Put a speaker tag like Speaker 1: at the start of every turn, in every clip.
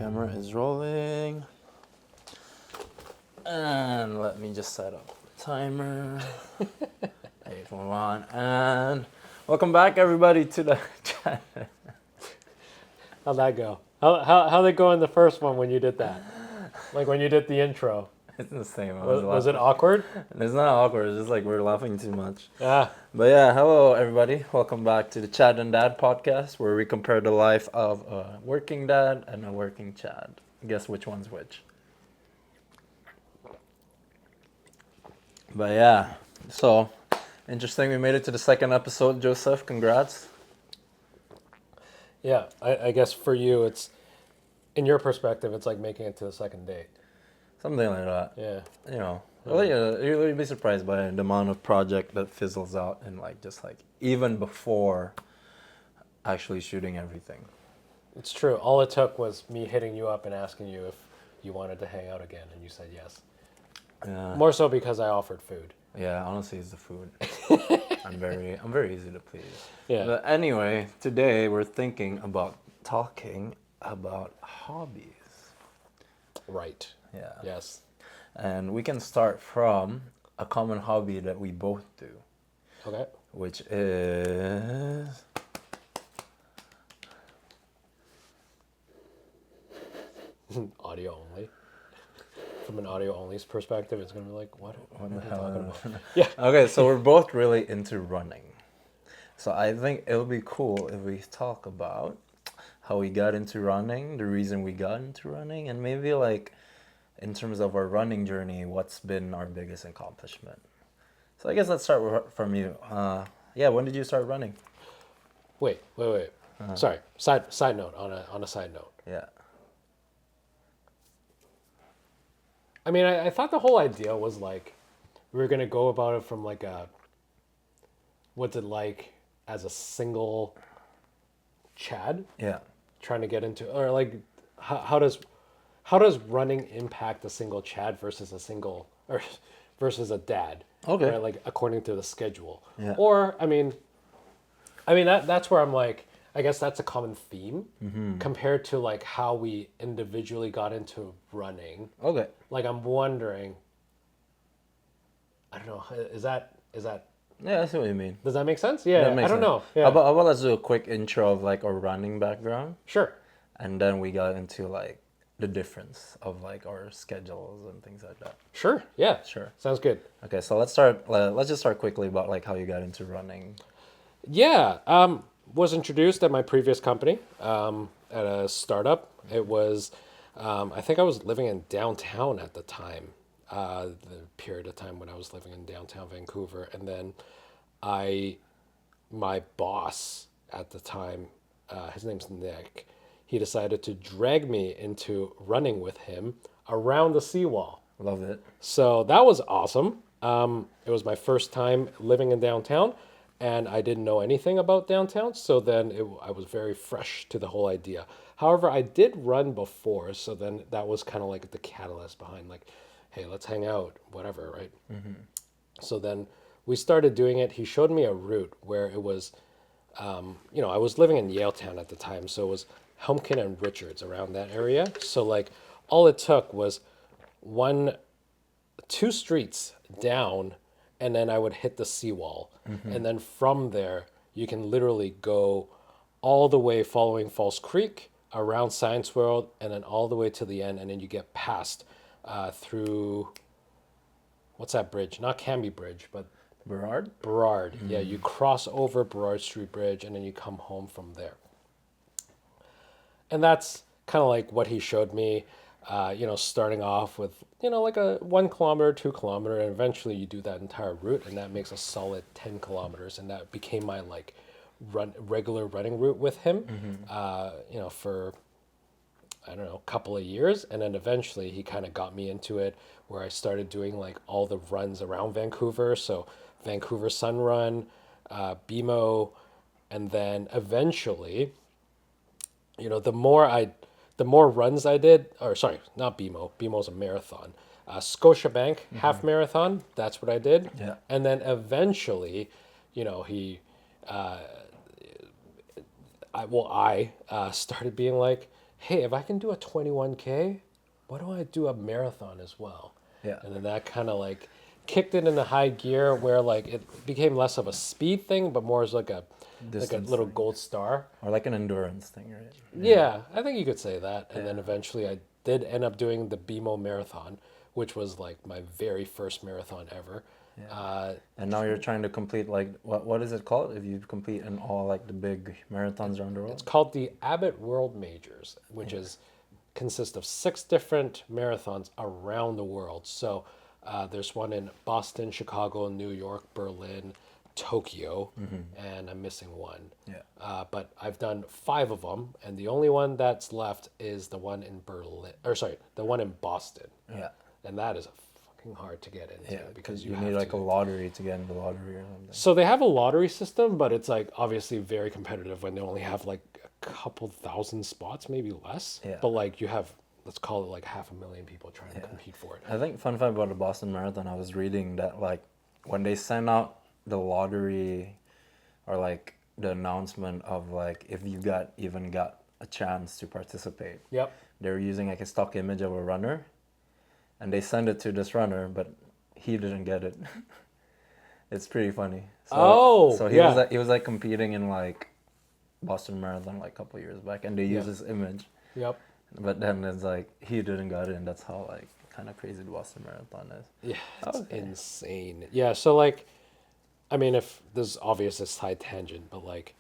Speaker 1: Camera is rolling. And let me just set up the timer. Hey, come on. And welcome back, everybody, to the chat.
Speaker 2: How'd that go? How'd it go in the first one when you did that? Like when you did the intro?
Speaker 1: It's the same.
Speaker 2: Was it awkward?
Speaker 1: It's not awkward. It's just like we're laughing too much.
Speaker 2: Ah,
Speaker 1: But yeah, hello, everybody. Welcome back to the Chad and Dad podcast, where we compare the life of a working dad and a working Chad. Guess which one's which. But yeah, so interesting. We made it to the second episode, Joseph. Congrats.
Speaker 2: yeah. I guess for you, it's in your perspective, it's like making it to the second date.
Speaker 1: Something like that.
Speaker 2: Yeah.
Speaker 1: You know, well, yeah, you'll be surprised by the amount of project that fizzles out and like just like even before actually shooting everything.
Speaker 2: It's true. All it took was me hitting you up and asking you if you wanted to hang out again, and you said yes.
Speaker 1: Yeah.
Speaker 2: More so because I offered food.
Speaker 1: Yeah, honestly, it's the food. I'm very easy to please.
Speaker 2: Yeah.
Speaker 1: But anyway, today we're thinking about talking about hobbies.
Speaker 2: Right.
Speaker 1: Yeah.
Speaker 2: Yes.
Speaker 1: And we can start from a common hobby that we both do,
Speaker 2: Okay.
Speaker 1: which is
Speaker 2: Audio only. From an audio only's perspective, it's gonna be like, what
Speaker 1: what the
Speaker 2: are we
Speaker 1: hell?
Speaker 2: talking about? Yeah.
Speaker 1: Okay, so we're both really into running. So I think it'll be cool if we talk about how we got into running, the reason we got into running, and maybe like in terms of our running journey, what's been our biggest accomplishment. So I guess let's start from you. Yeah, when did you start running?
Speaker 2: Wait. Sorry. Side note on a side note.
Speaker 1: Yeah.
Speaker 2: I mean, I thought the whole idea was like we were gonna go about it from like a what's it like as a single Chad
Speaker 1: Yeah.
Speaker 2: trying to get into, or like how does running impact a single Chad versus a single or versus a dad?
Speaker 1: Okay.
Speaker 2: Right, like according to the schedule.
Speaker 1: Yeah.
Speaker 2: Or I mean that's where I'm like, I guess that's a common theme compared to like how we individually got into running.
Speaker 1: Okay.
Speaker 2: Like I'm wondering, I don't know, is that
Speaker 1: Yeah, I see what you mean.
Speaker 2: does that make sense? Yeah,
Speaker 1: That makes
Speaker 2: I don't
Speaker 1: sense.
Speaker 2: know. Yeah.
Speaker 1: How about let's do a quick intro of like our running background,
Speaker 2: Sure.
Speaker 1: and then we got into like the difference of like our schedules and things like that.
Speaker 2: Sure. Yeah.
Speaker 1: Sure.
Speaker 2: Sounds good.
Speaker 1: Okay, so let's start. Let's just start quickly about like how you got into running.
Speaker 2: Yeah. Was introduced at my previous company at a startup. It was, I think I was living in downtown at the time, the period of time when I was living in downtown Vancouver. And then my boss at the time, his name's Nick, he decided to drag me into running with him around the seawall.
Speaker 1: Love it.
Speaker 2: So that was awesome. It was my first time living in downtown, and I didn't know anything about downtown. So then I was very fresh to the whole idea. However, I did run before, so then that was kind of like the catalyst behind like, hey, let's hang out, whatever, right? So then we started doing it. He showed me a route where it was, I was living in Yaletown at the time, so it was Humpkin and Richards around that area. So like all it took was two streets down, and then I would hit the seawall. And then from there, you can literally go all the way following False Creek, around Science World, and then all the way to the end, and then you get past through, what's that bridge? Not Canby Bridge, but Burrard. Yeah, you cross over Burrard Street Bridge, and then you come home from there. And that's kind of like what he showed me, starting off with, like a 1 kilometer, 2 kilometer, and eventually you do that entire route, and that makes a solid 10 kilometers. And that became my like regular running route with him, for, I don't know, a couple of years. And then eventually he kind of got me into it where I started doing like all the runs around Vancouver. So Vancouver Sun Run, BMO, and then eventually, the more runs I did, or sorry, not BMO. BMO's a marathon. Scotiabank half marathon. That's what I did.
Speaker 1: Yeah.
Speaker 2: And then eventually, he I started being like, hey, if I can do a 21K, why don't I do a marathon as well?
Speaker 1: Yeah.
Speaker 2: And then that kind of like kicked it into high gear where like it became less of a speed thing, but more as like a
Speaker 1: Distance
Speaker 2: little
Speaker 1: thing.
Speaker 2: gold star.
Speaker 1: Or like an endurance thing, right?
Speaker 2: Yeah, I think you could say that. And then
Speaker 1: Yeah.
Speaker 2: eventually I did end up doing the BMO marathon, which was like my very first marathon ever.
Speaker 1: Yeah.
Speaker 2: Uh,
Speaker 1: And now you're trying to complete like what is it called if you complete in all like the big marathons around the
Speaker 2: it's
Speaker 1: world?
Speaker 2: called the Abbott World Majors, which
Speaker 1: Yeah.
Speaker 2: is consists of 6 different marathons around the world. So there's one in Boston, Chicago, New York, Berlin, Tokyo, and I'm missing one.
Speaker 1: Yeah.
Speaker 2: But I've done 5 of them, and the only one that's left is the one in Berlin, or sorry, the one in Boston.
Speaker 1: Yeah.
Speaker 2: And that is fucking hard to get into
Speaker 1: Yeah,
Speaker 2: because
Speaker 1: you
Speaker 2: you
Speaker 1: need
Speaker 2: have
Speaker 1: like
Speaker 2: to.
Speaker 1: a lottery to get in the lottery or something.
Speaker 2: So they have a lottery system, but it's like obviously very competitive when they only have like a couple thousand spots, maybe less.
Speaker 1: Yeah.
Speaker 2: But like you have, let's call it like 500,000 people trying to compete for it.
Speaker 1: I think fun fact about the Boston Marathon, I was reading that like when they send out the lottery or like the announcement of like if you got a chance to participate,
Speaker 2: Yep.
Speaker 1: they're using like a stock image of a runner, and they send it to this runner, but he didn't get it. It's pretty funny. So,
Speaker 2: Oh,
Speaker 1: so
Speaker 2: yeah.
Speaker 1: he was like competing in like Boston Marathon like a couple years back, and they use
Speaker 2: Yeah.
Speaker 1: his image,
Speaker 2: Yep.
Speaker 1: but then it's like he didn't got it, and that's how like kind of crazy the Boston Marathon is.
Speaker 2: Yeah, it's
Speaker 1: Okay.
Speaker 2: insane. Yeah, so like, I mean, if this is obvious, it's side tangent, but like,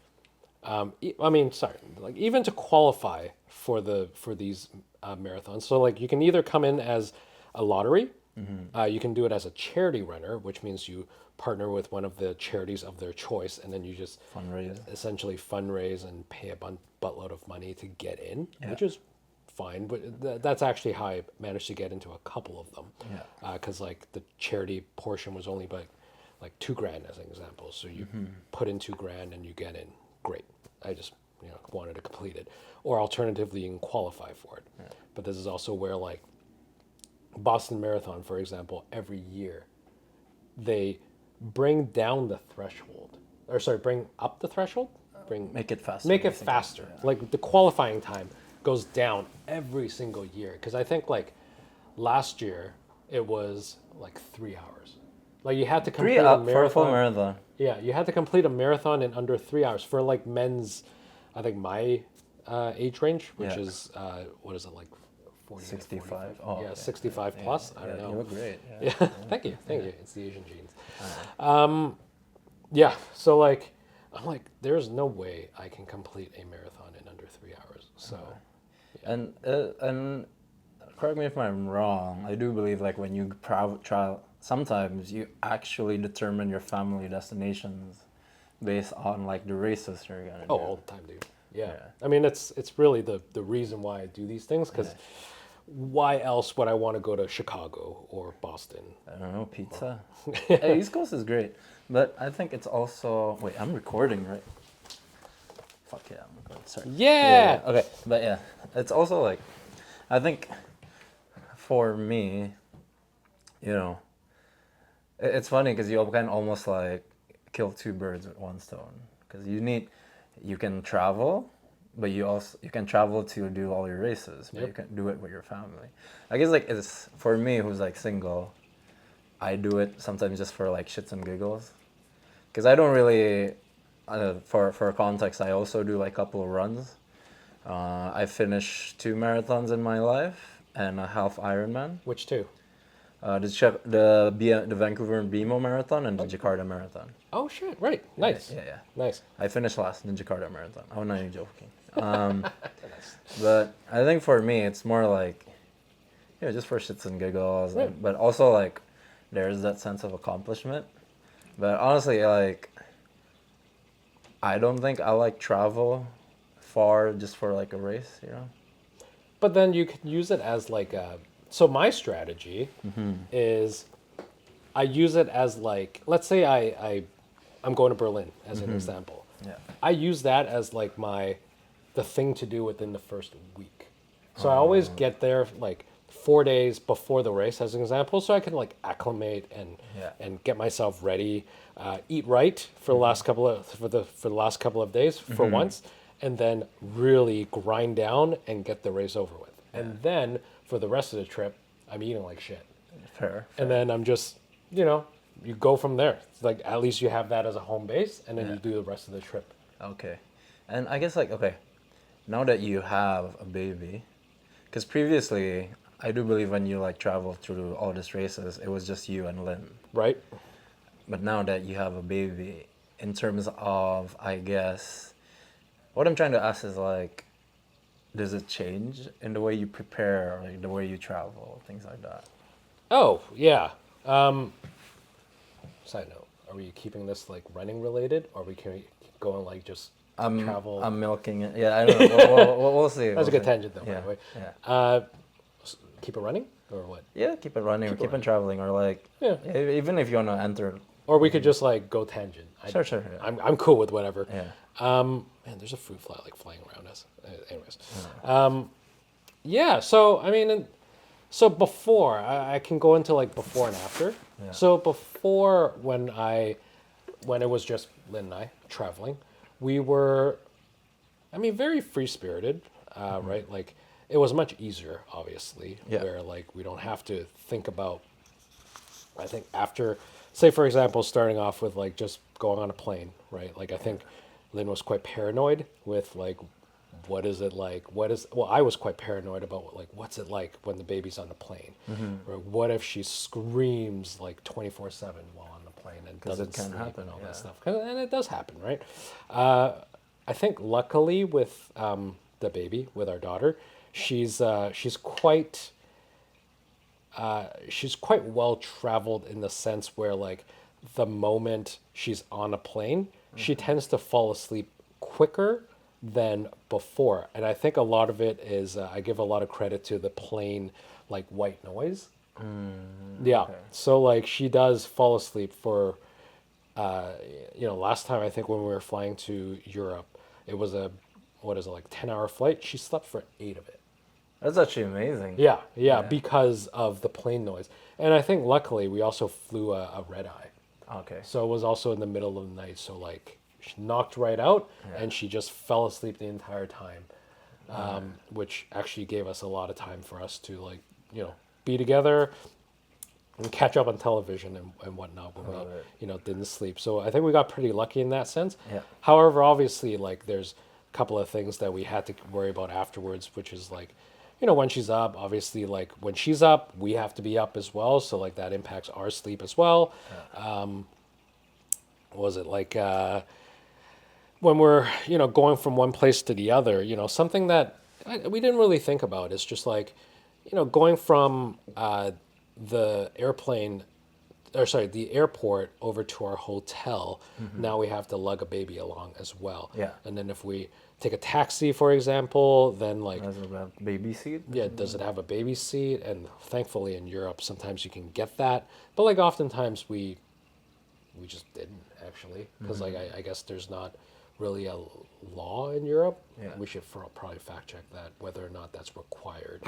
Speaker 2: I mean, sorry, like even to qualify for these marathons, so like you can either come in as a lottery, you can do it as a charity runner, which means you partner with one of the charities of their choice, and then you just
Speaker 1: Fundraiser.
Speaker 2: essentially fundraise and pay a buttload of money to get in,
Speaker 1: Yeah.
Speaker 2: which is fine. But that's actually how I managed to get into a couple of them.
Speaker 1: Yeah.
Speaker 2: Because like the charity portion was only like $2,000 as an example. So you put in $2,000 and you get in. Great. I just wanted to complete it, or alternatively you can qualify for it. But this is also where like Boston Marathon, for example, every year they bring down the threshold, or sorry, bring up the threshold,
Speaker 1: Make it faster.
Speaker 2: make it
Speaker 1: basically.
Speaker 2: faster.
Speaker 1: Yeah.
Speaker 2: Like the qualifying time goes down every single year. Because I think like last year it was like 3 hours. Like you had to complete
Speaker 1: 3
Speaker 2: a
Speaker 1: up for a full
Speaker 2: marathon.
Speaker 1: marathon.
Speaker 2: Yeah, you had to complete a marathon in under 3 hours for like men's. I think my age range, which
Speaker 1: Yeah.
Speaker 2: is what is it like, 40 to
Speaker 1: 65.
Speaker 2: 45?
Speaker 1: Oh,
Speaker 2: yeah,
Speaker 1: okay.
Speaker 2: 65
Speaker 1: Yeah,
Speaker 2: plus. I
Speaker 1: yeah,
Speaker 2: don't know.
Speaker 1: You look great.
Speaker 2: Yeah,
Speaker 1: Yeah.
Speaker 2: thank you, thank you. It's the Asian genes. Yeah, so like, I'm like, there's no way I can complete a marathon in under 3 hours. So,
Speaker 1: And correct me if I'm wrong. I do believe like when you travel, sometimes you actually determine your family destinations based on like the races you're gonna do.
Speaker 2: all the time, dude. Yeah.
Speaker 1: Yeah.
Speaker 2: I mean, it's really the reason why I do these things, because why else would I want to go to Chicago or Boston?
Speaker 1: I don't know, pizza. Hey, East Coast is great, but I think it's also wait. I'm recording, right? Fuck yeah, I'm recording. Sorry.
Speaker 2: Yeah.
Speaker 1: Okay, but yeah, it's also like, I think, for me, it's funny because you can almost like kill two birds with one stone, because you can travel, but you can travel to do all your races, but you
Speaker 2: Yep.
Speaker 1: can do it with your family. I guess like it's for me who's like single, I do it sometimes just for like shits and giggles, because I don't really. For context, I also do like a couple of runs. I finished 2 marathons in my life and a half Ironman.
Speaker 2: Which two?
Speaker 1: The Vancouver BMO Marathon and the Jakarta Marathon.
Speaker 2: Oh shit! Right. Nice.
Speaker 1: Yeah.
Speaker 2: Nice.
Speaker 1: I finished last in the Jakarta Marathon. I'm not even joking. But I think for me, it's more like, just for shits and giggles,
Speaker 2: Right.
Speaker 1: but also like, there's that sense of accomplishment. But honestly, like, I don't think I like travel far just for like a race.
Speaker 2: But then you can use it as like a. So my strategy is, I use it as like, let's say I'm going to Berlin as an example.
Speaker 1: Yeah.
Speaker 2: I use that as like the thing to do within the first week. So I always get there like 4 days before the race as an example, so I can like acclimate
Speaker 1: Yeah.
Speaker 2: and get myself ready, eat right for the last couple of days for once, and then really grind down and get the race over with. And then for the rest of the trip, I'm eating like shit.
Speaker 1: Fair.
Speaker 2: And then I'm just, you go from there. It's like at least you have that as a home base, and then you do the rest of the trip.
Speaker 1: Okay. And I guess like, okay, now that you have a baby, because previously I do believe when you like travel through all these races, it was just you and Lynn.
Speaker 2: Right?
Speaker 1: But now that you have a baby, in terms of, I guess, what I'm trying to ask is like, does it change in the way you prepare, or like the way you travel, things like that?
Speaker 2: Oh, yeah. Side note, are we keeping this like running related, or can we keep going like just travel?
Speaker 1: I'm milking it. Yeah, I don't know. We'll see.
Speaker 2: That's a good tangent though,
Speaker 1: Yeah,
Speaker 2: by the way.
Speaker 1: yeah.
Speaker 2: Keep it running, or what?
Speaker 1: Yeah, keep it running, or keep on traveling, or like,
Speaker 2: Yeah.
Speaker 1: even if you want to enter.
Speaker 2: Or we could just like go tangent.
Speaker 1: Sure, yeah.
Speaker 2: I'm cool with whatever.
Speaker 1: Yeah.
Speaker 2: Man, there's a fruit fly like flying around us. Anyways, yeah. So I mean, so before I can go into like before and after.
Speaker 1: Yeah.
Speaker 2: So before when it was just Lynn and I traveling, we were, I mean, very free spirited, right? Like it was much easier, obviously,
Speaker 1: Yeah.
Speaker 2: where like we don't have to think about. I think after, say for example, starting off with like just going on a plane, right? Like I think Lynn was quite paranoid with like, what is it like? Well, I was quite paranoid about like, what's it like when the baby's on the plane? Or what if she screams like 24/7 while on the plane and
Speaker 1: 'Cause it
Speaker 2: doesn't
Speaker 1: can
Speaker 2: sleep
Speaker 1: happen,
Speaker 2: and all
Speaker 1: yeah.
Speaker 2: that stuff? And it does happen, right? I think luckily with the baby, with our daughter, she's quite well traveled in the sense where like the moment she's on a plane, she tends to fall asleep quicker than before. And I think a lot of it is I give a lot of credit to the plane like white noise. Yeah.
Speaker 1: okay.
Speaker 2: So like she does fall asleep for last time I think when we were flying to Europe, it was a what is it like 10-hour flight. She slept for 8 of it.
Speaker 1: That's actually amazing.
Speaker 2: Yeah, because of the plane noise. And I think luckily we also flew a red eye.
Speaker 1: Okay.
Speaker 2: So it was also in the middle of the night. So like she knocked right out and she just fell asleep the entire time, which actually gave us a lot of time for us to like, be together and catch up on television and whatnot when
Speaker 1: Love
Speaker 2: we,
Speaker 1: it.
Speaker 2: didn't sleep. So I think we got pretty lucky in that sense.
Speaker 1: Yeah.
Speaker 2: However, obviously like there's a couple of things that we had to worry about afterwards, which is like, when she's up, obviously, like when she's up, we have to be up as well. So like that impacts our sleep as well. What was it like when we're, going from one place to the other, something that we didn't really think about is just like, going from the airport over to our hotel. Now we have to lug a baby along as well.
Speaker 1: Yeah.
Speaker 2: And then if we take a taxi, for example, then like,
Speaker 1: Does it have baby seat?
Speaker 2: yeah, does it have a baby seat? And thankfully in Europe, sometimes you can get that. But like oftentimes we just didn't actually, because like I guess there's not really a law in Europe.
Speaker 1: Yeah.
Speaker 2: We should probably fact check that whether or not that's required.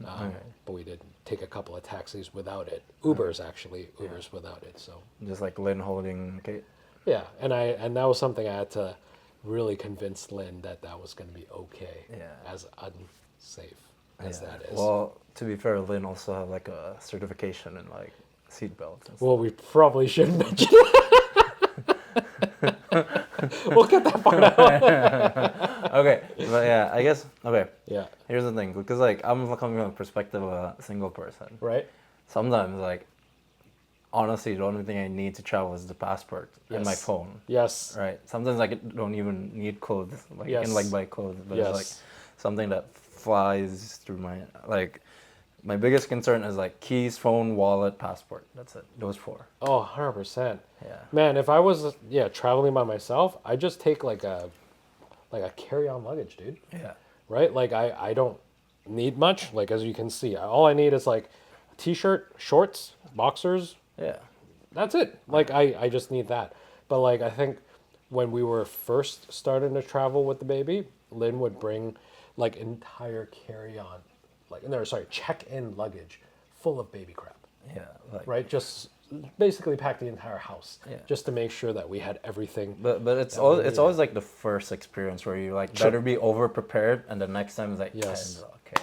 Speaker 2: But we did take a couple of taxis without it. Ubers actually, without it. So
Speaker 1: Just like Lynn holding Kate.
Speaker 2: yeah, and that was something I had to really convince Lynn that was going to be okay.
Speaker 1: Yeah.
Speaker 2: As unsafe as that is.
Speaker 1: Well, to be fair, Lynn also have like a certification in like seatbelts and stuff.
Speaker 2: Well, we probably shouldn't mention. We'll get that part out.
Speaker 1: Okay, but yeah, I guess, okay,
Speaker 2: Yeah.
Speaker 1: here's the thing, because like I'm coming from the perspective of a single person.
Speaker 2: Right.
Speaker 1: Sometimes like, honestly, the only thing I need to travel is the passport and my
Speaker 2: Yes.
Speaker 1: phone.
Speaker 2: Yes.
Speaker 1: Right. Sometimes I don't even need clothes. Like I
Speaker 2: Yes.
Speaker 1: can like buy clothes, but it's like
Speaker 2: Yes.
Speaker 1: something that flies through my like. My biggest concern is like keys, phone, wallet, passport. That's it. Those 4.
Speaker 2: Oh, 100%.
Speaker 1: Yeah.
Speaker 2: Man, if I was traveling by myself, I just take like a carry-on luggage, dude.
Speaker 1: Yeah.
Speaker 2: Right? Like I don't need much. Like as you can see, all I need is like a t-shirt, shorts, boxers.
Speaker 1: Yeah.
Speaker 2: That's it. Like I just need that. But like I think when we were first starting to travel with the baby, Lynn would bring like entire check-in luggage full of baby crap.
Speaker 1: Yeah. Like
Speaker 2: Right? Just basically packed the entire house
Speaker 1: Yeah.
Speaker 2: just to make sure that we had everything.
Speaker 1: But it's
Speaker 2: that we
Speaker 1: always
Speaker 2: needed.
Speaker 1: like the first experience where you like
Speaker 2: Sure.
Speaker 1: better be over prepared, and the next time is like
Speaker 2: Yes.
Speaker 1: okay.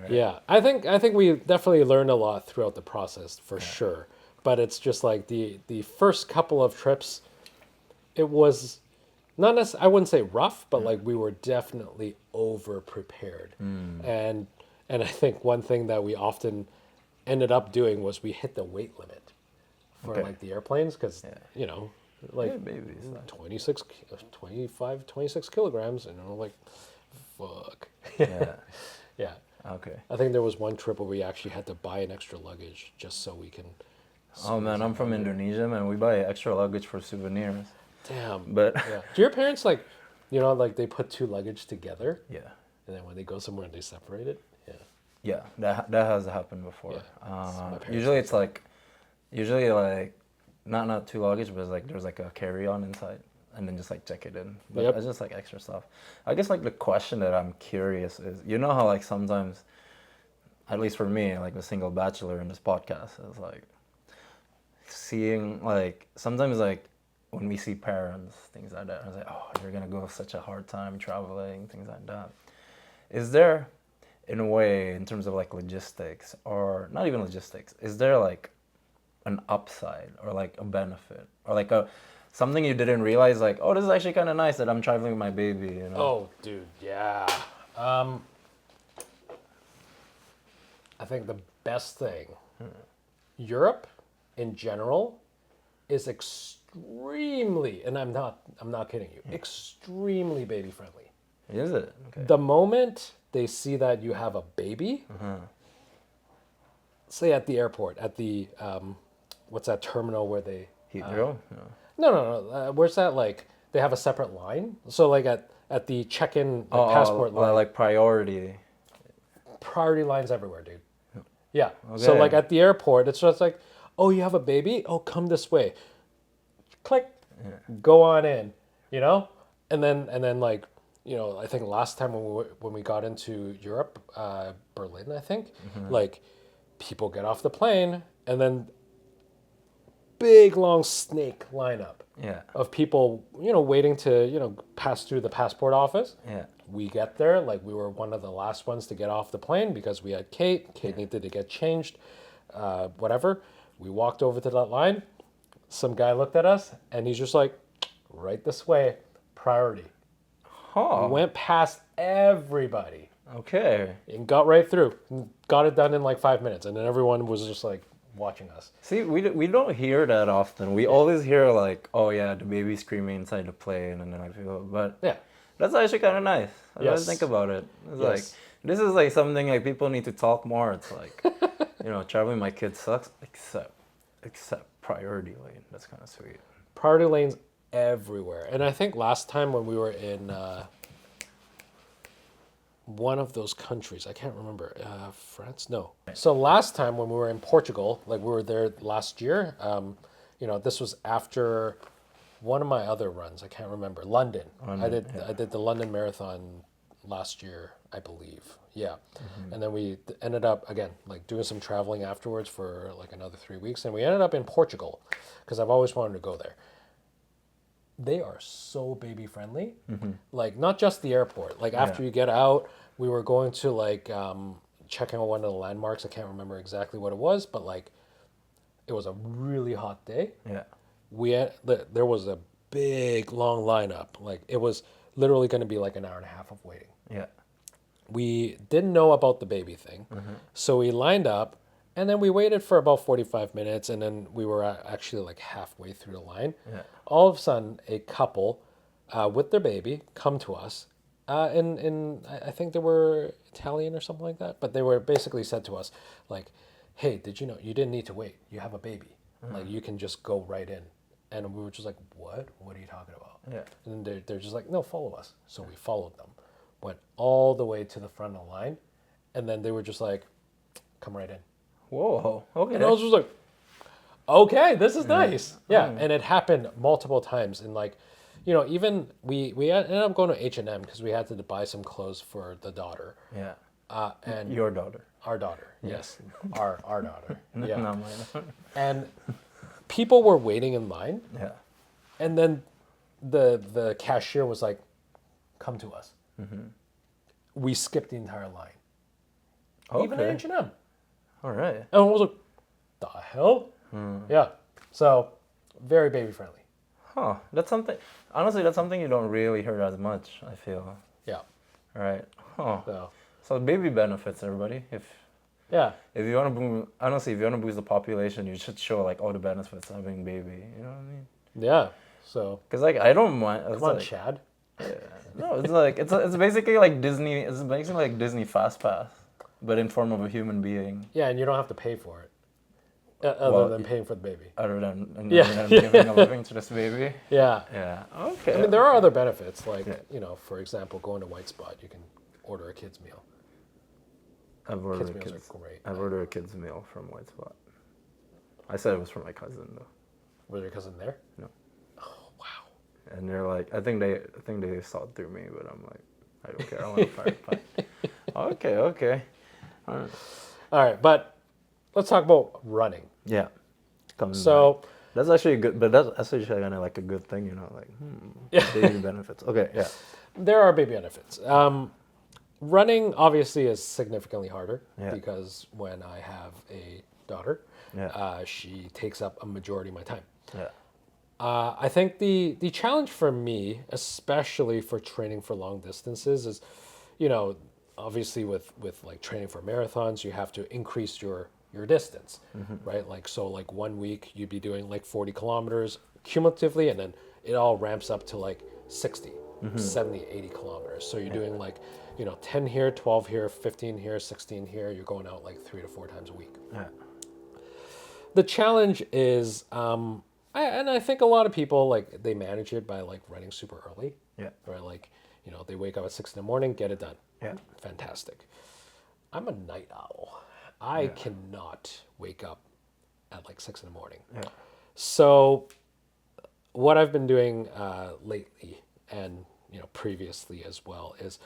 Speaker 1: Right?
Speaker 2: Yeah, I think we definitely learned a lot throughout the process for sure. But it's just like the first couple of trips, it was not necessarily, I wouldn't say rough, but like we were definitely over prepared. And I think one thing that we often ended up doing was we hit the weight limit for
Speaker 1: Okay.
Speaker 2: like the airplanes because you know like
Speaker 1: Yeah, babies.
Speaker 2: 26 25 26 kilograms, and I'm like fuck.
Speaker 1: Yeah.
Speaker 2: Yeah,
Speaker 1: Okay.
Speaker 2: I think there was one trip where we actually had to buy an extra luggage just so we can
Speaker 1: Oh man, I'm from Indonesia, man. We buy extra luggage for souvenirs.
Speaker 2: damn.
Speaker 1: But
Speaker 2: Yeah, do your parents like, you know, like they put two luggage together
Speaker 1: yeah.
Speaker 2: and then when they go somewhere they separate it? Yeah.
Speaker 1: Yeah, that has happened before.
Speaker 2: Yeah, my parents
Speaker 1: Usually it's like, not two luggage, but it's like there's like a carry-on inside, and then just like check it in. But
Speaker 2: Yep.
Speaker 1: it's just like extra stuff. I guess like the question that I'm curious is, you know how like sometimes, at least for me, like the single bachelor in this podcast, is like seeing like sometimes like when we see parents, things like that. I was like, oh, you're gonna go such a hard time traveling, things like that. Is there, in a way, in terms of like logistics, or not even logistics, is there like an upside or like a benefit or like a something you didn't realize, like, oh, this is actually kind of nice that I'm traveling with my baby, you know?
Speaker 2: Oh, dude, yeah. I think the best thing, Europe in general is extremely, and I'm not kidding you, extremely baby friendly.
Speaker 1: Is it? Okay.
Speaker 2: The moment they see that you have a baby, say at the airport, at the what's that terminal where they
Speaker 1: Heathrow?
Speaker 2: no, where's that, like they have a separate line, so like at the check-in like, passport line,
Speaker 1: like priority.
Speaker 2: priority lines everywhere, dude. Yeah. So
Speaker 1: Okay.
Speaker 2: like at the airport, it's just like, oh, you have a baby? Oh, come this way. Click. Go on in. You know? And then like, you know, I think last time when we got into Europe, Berlin, I think, like people get off the plane and then big long snake lineup
Speaker 1: Yeah.
Speaker 2: of people, you know, waiting to, you know, pass through the passport office.
Speaker 1: Yeah.
Speaker 2: We get there, like we were one of the last ones to get off the plane because we had Kate. Kate needed to get changed, whatever. We walked over to that line. Some guy looked at us and he's just like, right this way, priority.
Speaker 1: Huh.
Speaker 2: We went past everybody
Speaker 1: Okay.
Speaker 2: and got right through. Got it done in like 5 minutes. And then everyone was just like watching us.
Speaker 1: See, we don't hear that often. We always hear like, oh yeah, the baby screaming inside the plane, and then I feel, but
Speaker 2: Yeah.
Speaker 1: that's actually kind of nice. I
Speaker 2: Yes.
Speaker 1: think about it. It's
Speaker 2: Yes.
Speaker 1: like, this is like something like people need to talk more. It's like, you know, traveling with my kids sucks, except priority lane. That's kind of sweet.
Speaker 2: Priority lanes everywhere. And I think last time when we were in one of those countries, I can't remember, France? No. So last time when we were in Portugal, like we were there last year, you know, this was after one of my other runs. I can't remember. London. I did the London Marathon last year, I believe. Yeah. And then we ended up, again, like doing some traveling afterwards for like another 3 weeks. And we ended up in Portugal because I've always wanted to go there. They are so baby friendly. Like not just the airport. Like after you get out, we were going to like check out one of the landmarks. I can't remember exactly what it was, but like it was a really hot day.
Speaker 1: Yeah.
Speaker 2: There was a big long lineup. Like it was literally going to be like an hour and a half of waiting.
Speaker 1: Yeah.
Speaker 2: We didn't know about the baby thing, so we lined up, and then we waited for about 45 minutes, and then we were actually like halfway through the line.
Speaker 1: Yeah.
Speaker 2: All of a sudden, a couple with their baby come to us, and I think they were Italian or something like that, but they were basically said to us, like, hey, did you know you didn't need to wait? You have a baby. Like, you can just go right in. And we were just like, what? What are you talking about?
Speaker 1: Yeah.
Speaker 2: And they're just like, no, follow us. So we followed them, went all the way to the front of the line, and then they were just like, come right in.
Speaker 1: Whoa. Okay.
Speaker 2: And I was just like, okay, this is nice. Yeah, and it happened multiple times. And like, you know, even we ended up going to H&M because we had to buy some clothes for the daughter.
Speaker 1: Yeah.
Speaker 2: And
Speaker 1: Your daughter.
Speaker 2: our daughter, yes, our daughter. Yeah.
Speaker 1: Not mine.
Speaker 2: And people were waiting in line,
Speaker 1: Yeah.
Speaker 2: and then the cashier was like, "Come to us." We skipped the entire line, even at
Speaker 1: Okay.
Speaker 2: H&M.
Speaker 1: All right.
Speaker 2: And I was like, "The hell?" Yeah. So very baby friendly.
Speaker 1: Huh. That's something. Honestly, that's something you don't really hear as much, I feel.
Speaker 2: Yeah.
Speaker 1: Right. Huh.
Speaker 2: So
Speaker 1: So baby benefits, everybody.
Speaker 2: yeah.
Speaker 1: If you want to boost, honestly, if you want to boost the population, you should show like all the benefits of having a baby. You know what I mean?
Speaker 2: Yeah. So
Speaker 1: Because like I don't mind. It's
Speaker 2: come on,
Speaker 1: like,
Speaker 2: Chad.
Speaker 1: no, it's like it's basically like Disney. It's basically like Disney Fast Pass, but in form of a human being.
Speaker 2: Yeah, and you don't have to pay for it, other
Speaker 1: Well,
Speaker 2: than paying for the baby.
Speaker 1: Other than
Speaker 2: Yeah.
Speaker 1: other than giving a living to this baby.
Speaker 2: Yeah.
Speaker 1: Yeah. Okay.
Speaker 2: I mean, there are other benefits, like,
Speaker 1: Yeah.
Speaker 2: for example, going to White Spot, you can order a kid's meal.
Speaker 1: I've ordered
Speaker 2: Kids'
Speaker 1: a
Speaker 2: meals
Speaker 1: kid's.
Speaker 2: are great.
Speaker 1: I've ordered a kid's meal from White Spot. I said it was for my cousin though.
Speaker 2: Was your cousin there?
Speaker 1: No.
Speaker 2: Oh, wow.
Speaker 1: And they're like, I think they saw it through me, but I'm like, I don't care. I want to fire fight. Okay. Okay. All right.
Speaker 2: All right, but let's talk about running.
Speaker 1: Yeah. Coming
Speaker 2: So,
Speaker 1: back. That's actually good, but that's actually kind of like a good thing, like daily benefits. Okay, yeah,
Speaker 2: there are baby benefits. Running obviously is significantly harder
Speaker 1: Yeah.
Speaker 2: because when I have a daughter,
Speaker 1: Yeah.
Speaker 2: she takes up a majority of my time.
Speaker 1: yeah,
Speaker 2: I think the challenge for me, especially for training for long distances, is, obviously with like training for marathons, you have to increase your distance, right? Like so, like 1 week you'd be doing like 40 kilometers cumulatively, and then it all ramps up to like 60, 70, 80 kilometers. So you're doing like, 10 here, 12 here, 15 here, 16 here. You're going out like 3 to 4 times a week.
Speaker 1: yeah,
Speaker 2: The challenge is, and I think a lot of people like they manage it by like running super early,
Speaker 1: yeah,
Speaker 2: right? Like, they wake up at 6 in the morning, get it done.
Speaker 1: yeah,
Speaker 2: Fantastic. I'm a night owl. I cannot wake up at like 6 in the morning.
Speaker 1: yeah,
Speaker 2: So what I've been doing lately, and previously as well, is,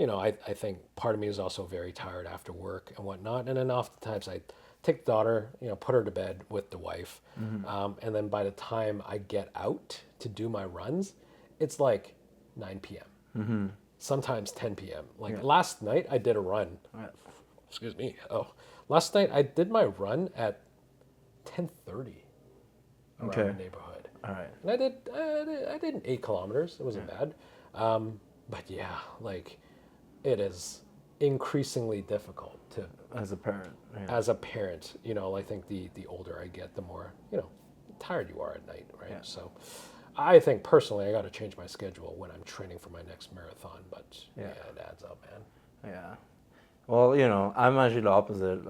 Speaker 2: I think part of me is also very tired after work and whatnot, and then oftentimes I take the daughter, put her to bed with the wife, and then by the time I get out to do my runs, it's like 9 p.m. Sometimes 10 p.m. Like last night I did a run.
Speaker 1: yeah.
Speaker 2: Excuse me. Oh, last night I did my run at 10:30 around
Speaker 1: Okay.
Speaker 2: the neighborhood.
Speaker 1: All right.
Speaker 2: And I did 8 kilometers. It wasn't bad. But yeah, like it is increasingly difficult to,
Speaker 1: As a parent, yeah,
Speaker 2: as a parent, I think the older I get, the more, tired you are at night, right?
Speaker 1: Yeah.
Speaker 2: So I think personally I got to change my schedule when I'm training for my next marathon, but yeah, it adds up, man.
Speaker 1: yeah. Well, I'm actually the opposite.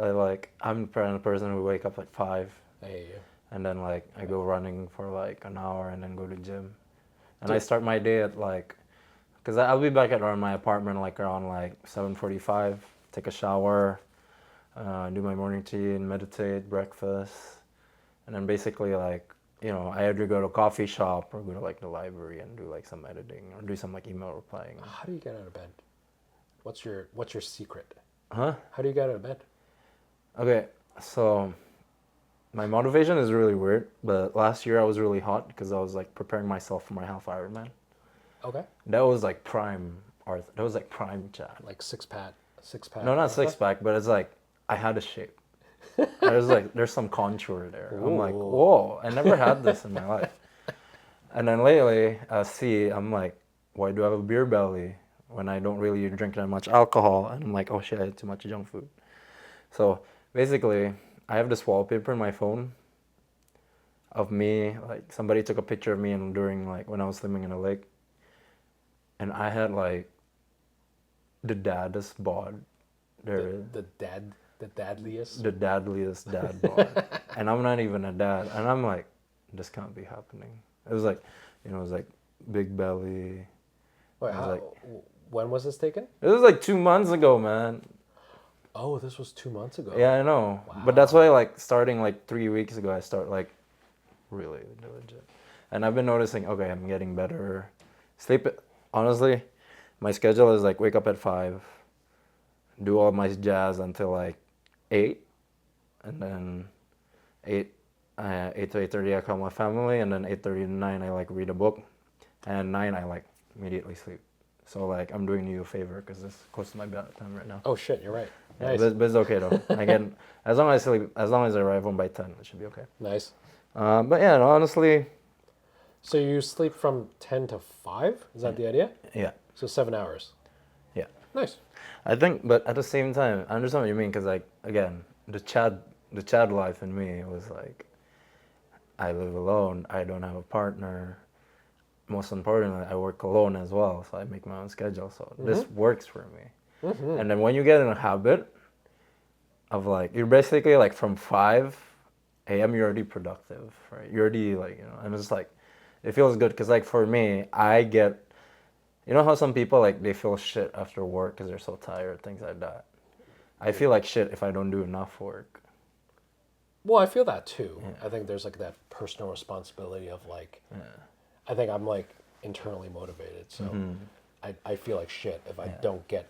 Speaker 1: I'm the kind of person who wake up like 5,
Speaker 2: Hey,
Speaker 1: and then like I go running for like an hour, and then go to gym, and I start my day at like, because I'll be back at around my apartment like around like 7:45. Take a shower, do my morning tea and meditate, breakfast, and then basically like I either go to a coffee shop or go to like the library and do like some editing or do some like email replying.
Speaker 2: how do you get out of bed? What's your secret?
Speaker 1: Huh?
Speaker 2: How do you get out of bed?
Speaker 1: Okay, so my motivation is really weird, but last year I was really hot because I was like preparing myself for my half Ironman.
Speaker 2: Okay.
Speaker 1: That was like prime art. That was like prime chat.
Speaker 2: Like six pack.
Speaker 1: No, not six pack, but it's like I had a shape. There's some contour there. I'm like,
Speaker 2: Ooh.
Speaker 1: whoa, I never had this in my life. And then lately, I'm like, why do I have a beer belly when I don't really drink that much alcohol? And I'm like, oh shit, I had too much junk food. So basically, I have this wallpaper in my phone of me, like somebody took a picture of me and during like when I was swimming in a lake. And I had like the daddest bod there is.
Speaker 2: The dadliest.
Speaker 1: The dadliest dad bod. And I'm not even a dad. And I'm like, this can't be happening. It was like, it was like big belly.
Speaker 2: Wait, when was this taken?
Speaker 1: It was like 2 months ago, man.
Speaker 2: Oh, this was 2 months ago.
Speaker 1: Yeah, I know. But that's why like starting like 3 weeks ago, I start like really legit. And I've been noticing, okay, I'm getting better. Honestly, my schedule is like wake up at 5, do all my jazz until like 8, and then 8, 8 to 8:30 I call my family, and then 8:30 to 9 I like read a book, and 9 I like immediately sleep. So like I'm doing you a favor because it's close to my bedtime right now.
Speaker 2: Oh shit, you're right.
Speaker 1: Yeah,
Speaker 2: Nice.
Speaker 1: but it's okay though. Again, as long as I sleep, as long as I arrive home by 10, it should be okay.
Speaker 2: Nice.
Speaker 1: But yeah, no, honestly,
Speaker 2: So you sleep from 10 to 5? Is that the idea?
Speaker 1: yeah,
Speaker 2: So 7 hours.
Speaker 1: yeah.
Speaker 2: Nice.
Speaker 1: I think, but at the same time, I understand what you mean because like again, the Chad life in me was like, I live alone. I don't have a partner. Most importantly, I work alone as well, so I make my own schedule. So this works for me. And then when you get in a habit of like, you're basically like from 5 a.m. you're already productive, right? You're already like, you know, and it's like, it feels good because like for me, I get, you know how some people like they feel shit after work because they're so tired, things like that. I feel like shit if I don't do enough work.
Speaker 2: Well, I feel that too. I think there's like that personal responsibility of like, I think I'm like internally motivated. So I feel like shit if I don't get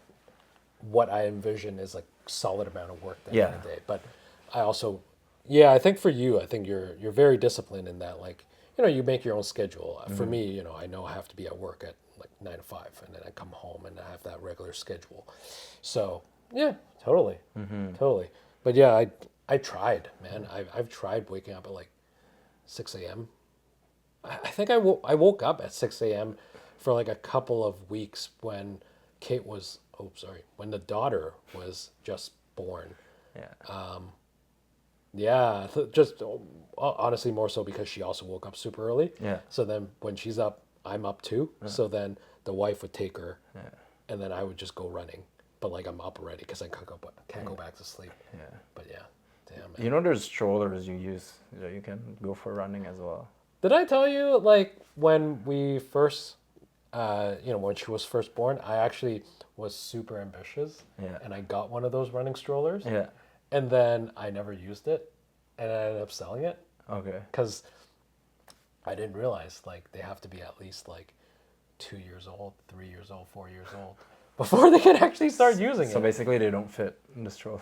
Speaker 2: what I envision is like solid amount of work that
Speaker 1: Yeah.
Speaker 2: day. But I also, yeah, I think for you, I think you're very disciplined in that. Like, you know, you make your own schedule. For me, you know, I know I have to be at work at like 9 to 5, and then I come home and I have that regular schedule. So yeah, totally, totally. But yeah, I tried, man. I've tried waking up at like 6 a.m. I think I woke up at 6 a.m. for like a couple of weeks when Kate was, when the daughter was just born.
Speaker 1: Yeah.
Speaker 2: Yeah, just honestly more so because she also woke up super early.
Speaker 1: Yeah.
Speaker 2: So then when she's up, I'm up too. So then the wife would take her, and then I would just go running. But like I'm up already because I can't go back to sleep.
Speaker 1: Yeah.
Speaker 2: But yeah, damn man.
Speaker 1: You know, there's strollers you use that you can go for running as well.
Speaker 2: Did I tell you like when we first, you know, when she was first born, I actually was super ambitious.
Speaker 1: Yeah.
Speaker 2: And I got one of those running strollers.
Speaker 1: Yeah.
Speaker 2: And then I never used it, and I ended up selling it
Speaker 1: Okay.
Speaker 2: because I didn't realize like they have to be at least like 2 years old, 3 years old, 4 years old before they can actually start using
Speaker 1: So
Speaker 2: it.
Speaker 1: basically, they don't fit in the stroller.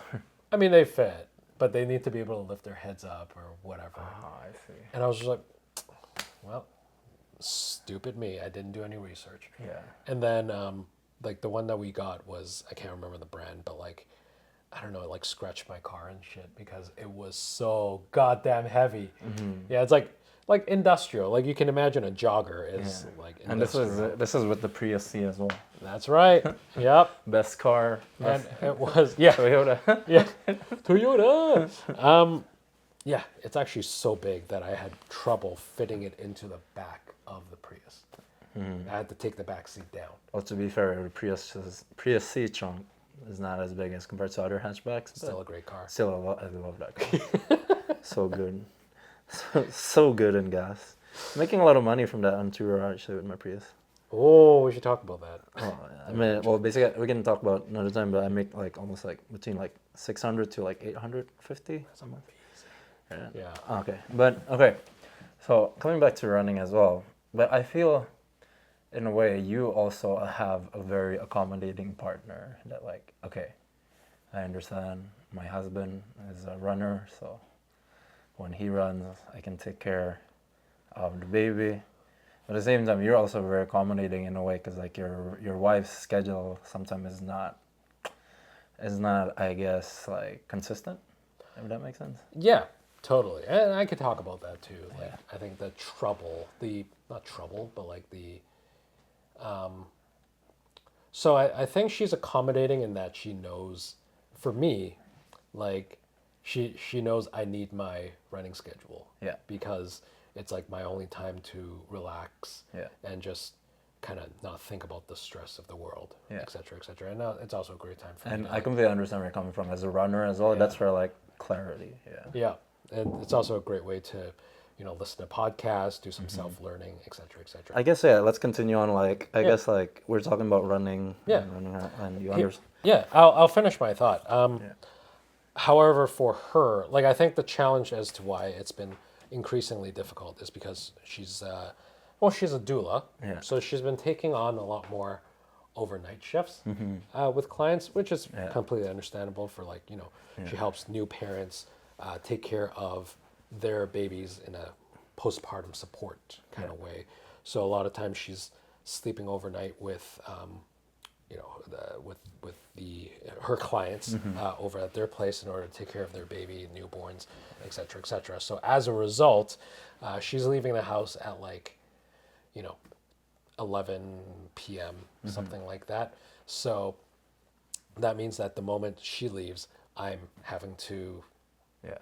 Speaker 2: I mean, they fit, but they need to be able to lift their heads up or whatever.
Speaker 1: Ah, I see.
Speaker 2: And I was just like, well, stupid me. I didn't do any research.
Speaker 1: Yeah.
Speaker 2: And then like the one that we got was, I can't remember the brand, but like, I don't know, it like scratched my car and shit because it was so goddamn heavy. Yeah, it's like industrial. Like you can imagine a jogger is like
Speaker 1: And
Speaker 2: industrial.
Speaker 1: this is with the Prius C as well.
Speaker 2: That's right. Yep.
Speaker 1: Best car.
Speaker 2: And
Speaker 1: Best
Speaker 2: it was
Speaker 1: Toyota.
Speaker 2: yeah. Toyota. Yeah, it's actually so big that I had trouble fitting it into the back of the Prius. I had to take the back seat down.
Speaker 1: Well, to be fair, the Prius C trunk is not as big as compared to other hatchbacks.
Speaker 2: Still a great car.
Speaker 1: Still, I love that car. So good. So good in gas. Making a lot of money from that on tour actually with my Prius.
Speaker 2: Oh, we should talk about that.
Speaker 1: Oh, I mean, well, basically we can talk about another time, but I make like almost like between like 600 to like 850 a month.
Speaker 2: Yeah.
Speaker 1: Okay, but okay. So coming back to running as well, but I feel, in a way, you also have a very accommodating partner. That like, okay, I understand. My husband is a runner, so when he runs, I can take care of the baby. But at the same time, you're also very accommodating in a way, because like your wife's schedule sometimes is not, I guess, like consistent. If that makes sense.
Speaker 2: Yeah, totally. And I could talk about that too. Like I think not trouble, but like the so I think she's accommodating in that she knows, for me, like she knows I need my running schedule.
Speaker 1: Yeah.
Speaker 2: Because it's like my only time to relax.
Speaker 1: Yeah.
Speaker 2: And just kind of not think about the stress of the world,
Speaker 1: Yeah.
Speaker 2: et cetera, et cetera. And it's also a great time for me.
Speaker 1: And
Speaker 2: to,
Speaker 1: I
Speaker 2: like,
Speaker 1: completely understand where you're coming from as a runner as well.
Speaker 2: Yeah.
Speaker 1: That's where like clarity. Yeah.
Speaker 2: yeah, and it's also a great way to, you know, listen to podcasts, do some self-learning, et cetera, et cetera.
Speaker 1: I guess let's continue on. Like I guess like we're talking about running.
Speaker 2: Yeah.
Speaker 1: And running out, and you understand.
Speaker 2: Yeah, I'll finish my thought.
Speaker 1: Yeah.
Speaker 2: However, for her, like I think the challenge as to why it's been increasingly difficult is because she's a doula,
Speaker 1: Yeah.
Speaker 2: so she's been taking on a lot more overnight shifts with clients, which is completely understandable. For like, you know, she helps new parents take care of their babies in a postpartum support kind of way. So a lot of times she's sleeping overnight with, with her clients over at their place in order to take care of their baby, newborns, et cetera, et cetera. So as a result, she's leaving the house at like, 11 p.m., something like that. So that means that the moment she leaves, I'm having to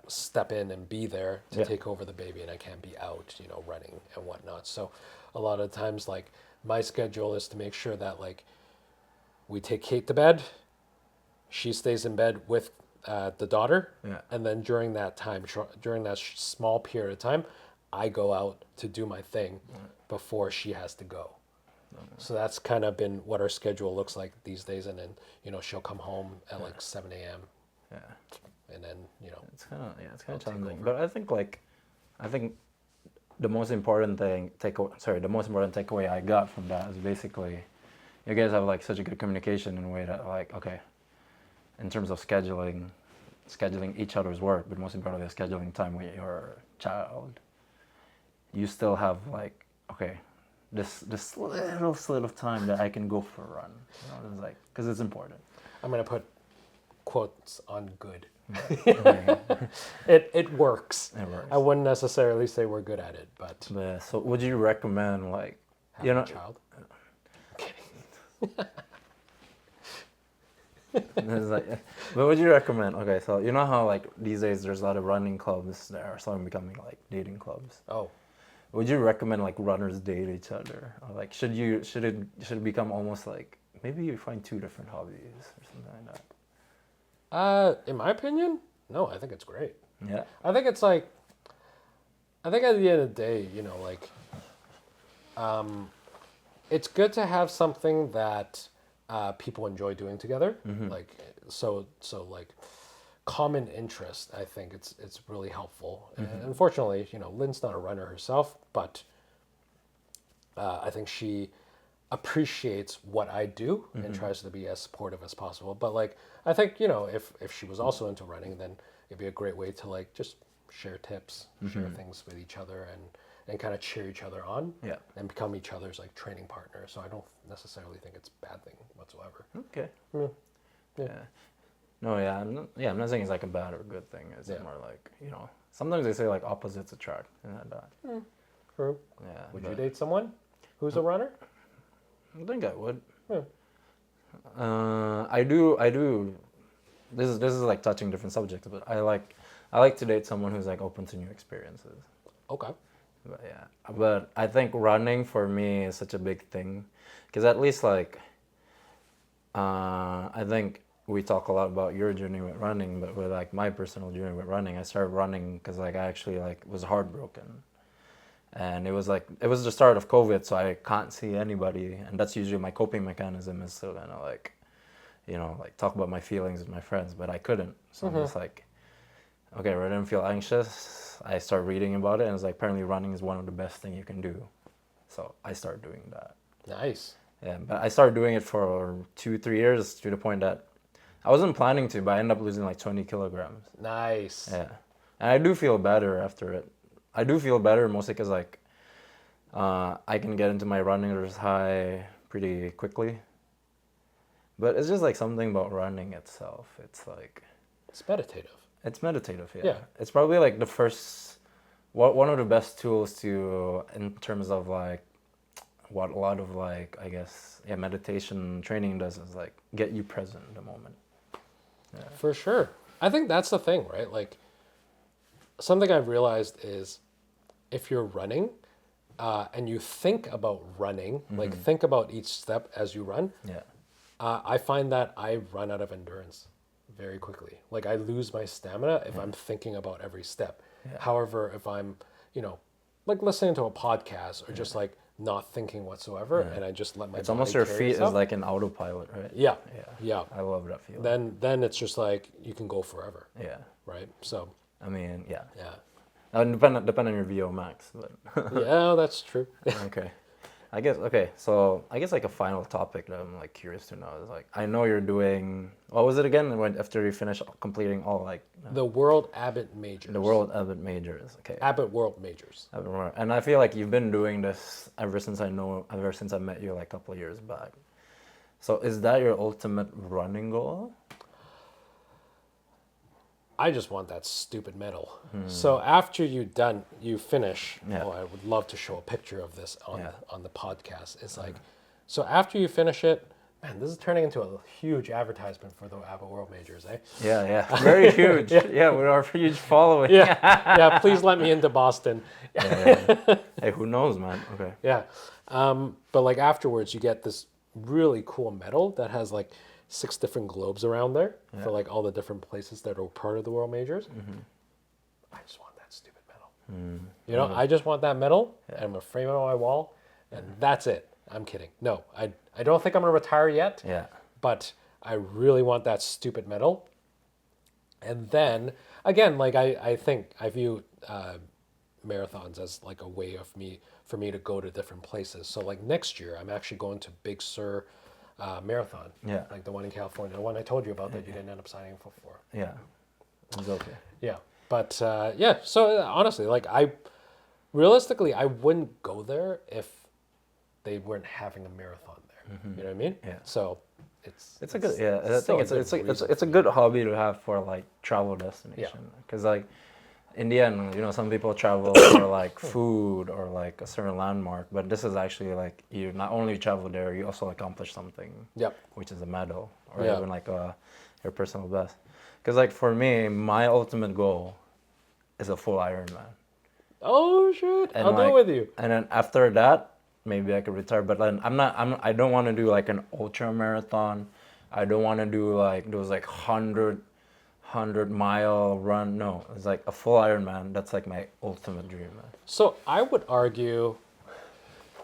Speaker 2: step in and be there to take over the baby, and I can't be out, running and whatnot. So a lot of times, like, my schedule is to make sure that, like, we take Kate to bed, she stays in bed with the daughter, and then during that time, during that small period of time, I go out to do my thing before she has to go. So that's kind of been what our schedule looks like these days. And then, she'll come home at like 7 a.m.
Speaker 1: Yeah.
Speaker 2: And then,
Speaker 1: it's kind of challenging. But I think the most important takeaway I got from that is basically you guys have like such a good communication in a way that, like, okay, in terms of scheduling each other's work, but most importantly scheduling time with your child, you still have like, okay, this little slit of time that I can go for a run. It's like, because it's important.
Speaker 2: I'm going to put quotes on good.
Speaker 1: Okay.
Speaker 2: It works.
Speaker 1: It works.
Speaker 2: I wouldn't necessarily say we're good at it, but
Speaker 1: So would you recommend, like,
Speaker 2: have a child?
Speaker 1: It's like, but would you recommend? Okay, so you know how like these days there's a lot of running clubs that are starting becoming like dating clubs.
Speaker 2: Oh,
Speaker 1: Would you recommend like runners date each other, or like should it become almost like maybe you find two different hobbies or something like that?
Speaker 2: in my opinion, no, I think it's great.
Speaker 1: Yeah.
Speaker 2: I think it's like, I think at the end of the day, like, it's good to have something that people enjoy doing together. Like, so like common interest. I think it's really helpful. And unfortunately, Lynn's not a runner herself, but I think she appreciates what I do and tries to be as supportive as possible. But like, I think, if she was also into running, then it'd be a great way to like just share tips, share things with each other, and kind of cheer each other on, and become each other's like training partner. So I don't necessarily think it's a bad thing whatsoever.
Speaker 1: Okay.
Speaker 2: Yeah.
Speaker 1: No, I'm not saying it's like a bad or good thing. It's more like, sometimes they say like opposites attract and that.
Speaker 2: True.
Speaker 1: Yeah.
Speaker 2: Would you date someone who's a runner?
Speaker 1: I think I would.
Speaker 2: Yeah.
Speaker 1: I do. This is like touching different subjects, but I like to date someone who's like open to new experiences.
Speaker 2: Okay.
Speaker 1: But I think running for me is such a big thing, because at least like, I think we talk a lot about your journey with running, but with like my personal journey with running, I started running because like I actually like was heartbroken, and it was the start of COVID, so I can't see anybody, and that's usually my coping mechanism is to kind of like, like talk about my feelings with my friends, but I couldn't, so I'm just like, okay, rather than feel anxious, I start reading about it, and it's like apparently running is one of the best thing you can do, so I started doing that.
Speaker 2: Nice.
Speaker 1: Yeah, but I started doing it for 2-3 years to the point that I wasn't planning to, but I ended up losing like 20 kilograms.
Speaker 2: Nice.
Speaker 1: Yeah, and I do feel better after it. I do feel better mostly because like I can get into my runner's high pretty quickly. But it's just like something about running itself. It's like
Speaker 2: It's meditative.
Speaker 1: It's meditative, yeah.
Speaker 2: Yeah.
Speaker 1: It's probably like one of the best tools to, in terms of like what a lot of like, I guess, meditation training does is like get you present in the moment. Yeah.
Speaker 2: For sure. I think that's the thing, right? Like, something I've realized is if you're running and you think about running, like think about each step as you run, I find that I run out of endurance very quickly. Like, I lose my stamina if I'm thinking about every step. However, if I'm, like listening to a podcast or just like not thinking whatsoever, and I just let my
Speaker 1: It's
Speaker 2: body
Speaker 1: almost your
Speaker 2: carry
Speaker 1: feet
Speaker 2: itself.
Speaker 1: is like an autopilot, right?
Speaker 2: Yeah.
Speaker 1: I love that feeling.
Speaker 2: Then it's just like you can go forever,
Speaker 1: Yeah.
Speaker 2: right? So
Speaker 1: I mean, yeah.
Speaker 2: yeah.
Speaker 1: Depend on your VO max, but
Speaker 2: Yeah, that's true.
Speaker 1: okay. I guess okay. So I guess like a final topic that I'm like curious to know is like I know you're doing what was it again when after you finish completing all like
Speaker 2: The World Abbott Majors.
Speaker 1: the World Abbott Majors. Okay.
Speaker 2: Abbott World Majors.
Speaker 1: And I feel like you've been doing this ever since I met you like a couple of years back. So is that your ultimate running goal?
Speaker 2: I just want that stupid medal. So after you finish.
Speaker 1: Yeah.
Speaker 2: Oh, I would love to show a picture of this on
Speaker 1: Yeah.
Speaker 2: on the podcast. It's like, so after you finish it, man, this is turning into a huge advertisement for the Abbott World Majors, eh?
Speaker 1: Yeah, very huge. Yeah, with our huge following.
Speaker 2: Yeah, yeah. Please let me into Boston.
Speaker 1: Yeah. Hey, who knows, man? Okay.
Speaker 2: Yeah, but like afterwards, you get this really cool medal that has like 6 different globes around there for like all the different places that are part of the World Majors. I just want that stupid medal. You know, I just want that medal, and I'm gonna frame it on my wall, and that's it. I'm kidding. No, I don't think I'm gonna retire yet.
Speaker 1: Yeah.
Speaker 2: But I really want that stupid medal. And then again, like I think I view marathons as like a way for me to go to different places. So like next year, I'm actually going to Big Sur marathon.
Speaker 1: Yeah.
Speaker 2: Like the one in California, the one I told you about that you didn't end up signing up for.
Speaker 1: Yeah. It's okay.
Speaker 2: Yeah. But yeah, so honestly, like realistically, I wouldn't go there if they weren't having a marathon there. You know what I mean?
Speaker 1: Yeah.
Speaker 2: So
Speaker 1: It's a good, yeah. I
Speaker 2: still
Speaker 1: think
Speaker 2: a good
Speaker 1: it's a good hobby to have for like travel destination. Because like in the end, you know, some people travel for like food or like a certain landmark, but this is actually like you not only travel there, you also accomplish something.
Speaker 2: Yep.
Speaker 1: Which is a medal or
Speaker 2: Yeah.
Speaker 1: even like your personal best. Because like for me, my ultimate goal is a full Ironman.
Speaker 2: Oh shit!
Speaker 1: And
Speaker 2: I'll do
Speaker 1: like,
Speaker 2: it with you.
Speaker 1: And then after that, maybe I could retire. But then I don't want to do like an ultra marathon. I don't want to do like those like 100-mile run. No, it's like a full Ironman. That's like my ultimate dream, man.
Speaker 2: So I would argue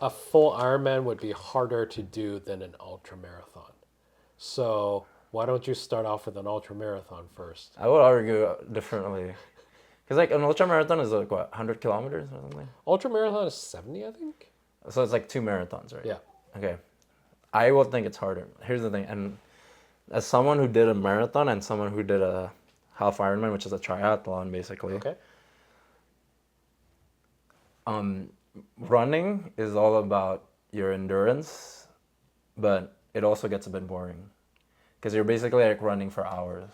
Speaker 2: a full Ironman would be harder to do than an ultra marathon. So why don't you start off with an ultra marathon first?
Speaker 1: I would argue differently. Because like an ultra marathon is like what, 100 kilometers or something?
Speaker 2: Ultra marathon is 70, I think.
Speaker 1: So it's like 2 marathons, right?
Speaker 2: Yeah.
Speaker 1: Okay. I would think it's harder. Here's the thing, and as someone who did a marathon and someone who did a half Ironman, which is a triathlon basically.
Speaker 2: Okay.
Speaker 1: Running is all about your endurance, but it also gets a bit boring because you're basically like running for hours.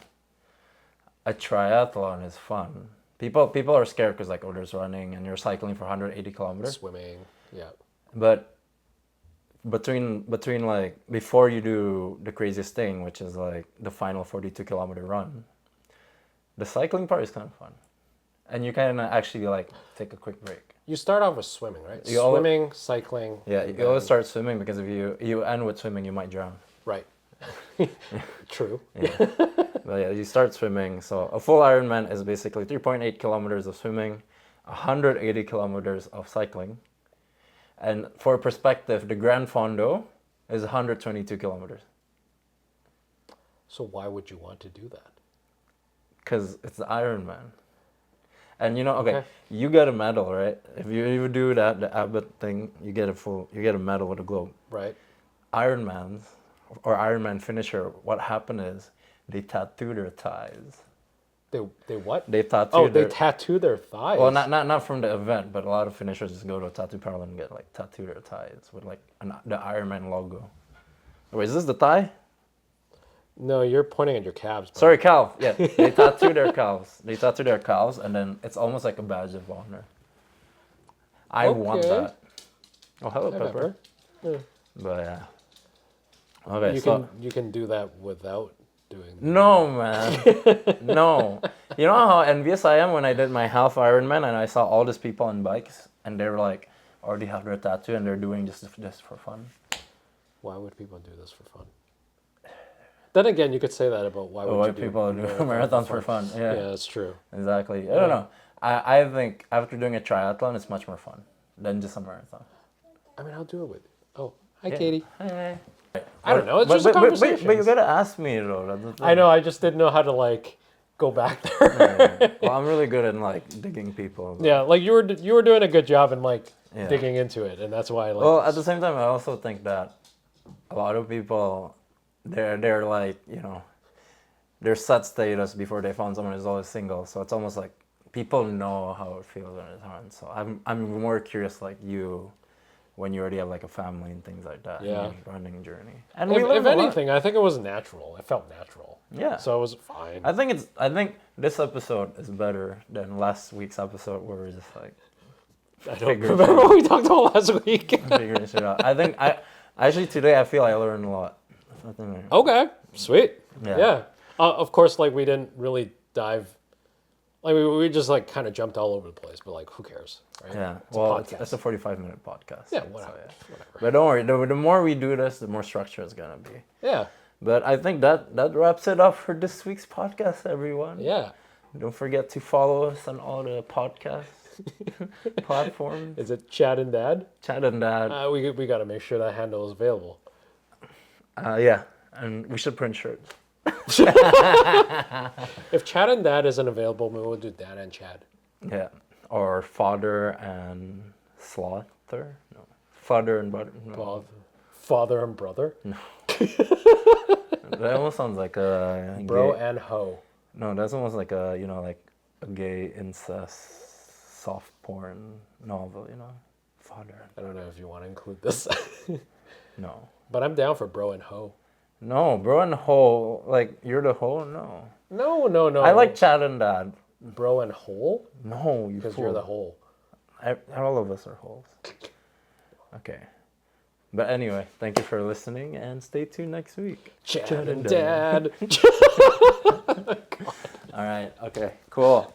Speaker 1: A triathlon is fun. People are scared because like, oh, there's running and you're cycling for 180 kilometers.
Speaker 2: Swimming, yeah.
Speaker 1: But between like before you do the craziest thing, which is like the final 42-kilometer run, the cycling part is kind of fun, and you kind of actually like take a quick break.
Speaker 2: You start off with swimming, right?
Speaker 1: You always-
Speaker 2: Swimming, cycling.
Speaker 1: Yeah,
Speaker 2: and
Speaker 1: you always
Speaker 2: then-
Speaker 1: start swimming because if you end with swimming, you might drown.
Speaker 2: Right. True.
Speaker 1: Yeah. But yeah, you start swimming. So a full Ironman is basically 3.8 kilometers of swimming, 180 kilometers of cycling. And for perspective, the Grand Fondo is 122 kilometers.
Speaker 2: So why would you want to do that?
Speaker 1: Because it's the Ironman. And you know, okay,
Speaker 2: Okay.
Speaker 1: you get a medal, right? If you do that, the Abbott thing, you get a medal with a globe.
Speaker 2: Right.
Speaker 1: Ironmans or Ironman finisher, what happened is they tattoo their thighs.
Speaker 2: They what?
Speaker 1: They tattoo
Speaker 2: Oh,
Speaker 1: their
Speaker 2: they tattoo their thighs.
Speaker 1: well, not from the event, but a lot of finishers just go to a tattoo parlor and get like tattoo their thighs with like the Ironman logo. Wait, is this the thigh?
Speaker 2: No, you're pointing at your calves. Bro.
Speaker 1: Sorry, calf. Yeah, they tattoo their calves. They tattoo their calves, and then it's almost like a badge of honor. I want
Speaker 2: Okay.
Speaker 1: that. Oh, hello,
Speaker 2: Hi,
Speaker 1: Pepper.
Speaker 2: Yeah.
Speaker 1: But yeah. Okay,
Speaker 2: You
Speaker 1: so
Speaker 2: you can do that without doing.
Speaker 1: no, man, no. You know how envious I am when I did my half Ironman and I saw all these people on bikes and they were like already have their tattoo and they're doing just for fun.
Speaker 2: Why would people do this for fun? Then again, you could say that about why would
Speaker 1: Why
Speaker 2: you do
Speaker 1: people do marathons for fun?
Speaker 2: Yeah, that's true.
Speaker 1: Exactly. I don't know. I think after doing a triathlon, it's much more fun than just a marathon.
Speaker 2: I mean, I'll do it with you. Oh, hi,
Speaker 1: Yeah.
Speaker 2: Katie.
Speaker 1: Hey.
Speaker 2: I don't know. It's
Speaker 1: But,
Speaker 2: just a
Speaker 1: but,
Speaker 2: conversation.
Speaker 1: but you gotta ask me though. That's the thing.
Speaker 2: I know. I just didn't know how to like go back there.
Speaker 1: Yeah. Well, I'm really good at like digging people.
Speaker 2: Yeah, like you were doing a good job in like
Speaker 1: Yeah.
Speaker 2: digging into it, and that's why I like.
Speaker 1: Well, at the same time, I also think that a lot of people, they're like, you know, their set status before they found someone is always single. So it's almost like people know how it feels when it's hard. So I'm more curious like you, when you already have like a family and things like that.
Speaker 2: Yeah.
Speaker 1: In your running journey. And
Speaker 2: if anything, I think it was natural. It felt natural.
Speaker 1: Yeah.
Speaker 2: So it was fine.
Speaker 1: I think this episode is better than last week's episode where we're just like
Speaker 2: I don't remember what we talked about last week.
Speaker 1: figuring shit out. Actually today I feel I learned a lot.
Speaker 2: Okay, sweet.
Speaker 1: Yeah.
Speaker 2: Yeah. Of course, like we didn't really dive. Like we just like kind of jumped all over the place, but like who cares, right?
Speaker 1: Yeah.
Speaker 2: It's a
Speaker 1: Well,
Speaker 2: podcast.
Speaker 1: it's a 45-minute podcast.
Speaker 2: Yeah,
Speaker 1: so,
Speaker 2: whatever.
Speaker 1: yeah.
Speaker 2: Whatever.
Speaker 1: But don't worry, the more we do this, the more structure it's gonna be.
Speaker 2: Yeah.
Speaker 1: But I think that wraps it up for this week's podcast, everyone.
Speaker 2: Yeah.
Speaker 1: Don't forget to follow us on all the podcast platforms.
Speaker 2: Is it Chad and Dad?
Speaker 1: Chat and that.
Speaker 2: We got to make sure that handle is available.
Speaker 1: Yeah, and we should print shirts.
Speaker 2: If Chad and Dad isn't available, maybe we'll do Dad and Chad.
Speaker 1: Yeah, or father and slaughter. No, father and brother. No.
Speaker 2: Father and brother.
Speaker 1: That almost sounds like a
Speaker 2: Bro
Speaker 1: gay,
Speaker 2: and hoe.
Speaker 1: no, that's almost like a like a gay incest soft porn novel. Father.
Speaker 2: I don't know if you want to include this.
Speaker 1: No.
Speaker 2: But I'm down for bro and hoe.
Speaker 1: No, bro and hoe, like you're the hoe? No.
Speaker 2: No.
Speaker 1: I like Chad and Dad.
Speaker 2: bro and hole
Speaker 1: No, you
Speaker 2: because
Speaker 1: fool.
Speaker 2: you're the hole.
Speaker 1: All of us are holes. Okay. But anyway, thank you for listening and stay tuned next week.
Speaker 2: Chad and Dad.
Speaker 1: All right. Okay. Cool.